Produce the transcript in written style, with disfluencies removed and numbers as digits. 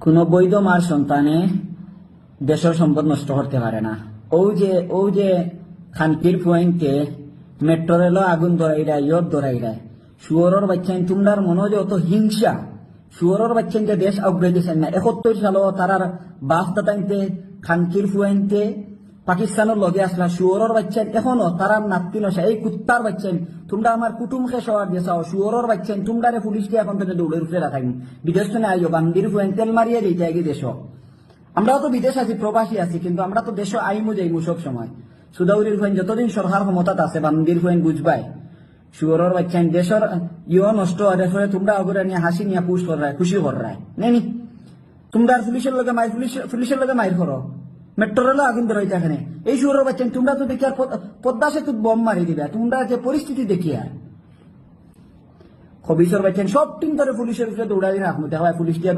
কোনো বৈধ মার সন্তানে দেশের সম্পদ নষ্ট করতে পারে না। ও যে খানকির পয়েন্টে মেট্রো রেলও আগুন ধরাই দেয়, ইয়ত ধরাই দেয়। শুয়োরের বাচ্চান তোমরার মনে যে অত হিংসা, শুয়োরের বাচ্চান যে দেশ আগ্রহ দিয়েছেন না 71 সালও তারার বাস দাতাইতে খানকির পয়েন্টে পাকিস্তানের লগে আসলা। শুয়োরের বাচ্চান এখনো তারার নাতি নশা, এই কুত্তার বাচ্চান তোমরা আমার কুটুমকে সবার দিয়ে চাও। শুয়োরের বাচ্চান তোমরা পুলিশ দিয়ে এখন তো দৌড়ে উঠে রাখাই বিদেশ তো আইও বান্দির পয়েন্ট তেল মারিয়ে দিতে আগে দেশ। আমরাও তো বিদেশ আছি, প্রবাসী আছি, কিন্তু আমরা তো দেশ আইমু যাইমু সব সময়। সুদাউরির ফাইন যতদিন সরকার ক্ষমতাত আছে বান্দির ফাইন বুঝবাই শুয়োরের বাচ্চান দেশের নষ্ট হয়ে তোমরা অগরে নিয়ে হাসি নিয়ে পুষ কর রায়, খুশি কর রায় নেনি। তোমরা পুলিশের লগে পুলিশের লগে মাইর করো, মেট্রো রেলও আগুন ধরাইতে এখানে। এই শুয়োরের বাচ্চান তোমরা তো দেখি আর পদ্মা সেতু বম মারি দিবে। তোমরা যে পরিস্থিতি দেখি আর খবিসের বাচ্চান সব টিম ধরে পুলিশের উপরে দৌড়াই রাখবো, দেখা পুলিশ দিয়ে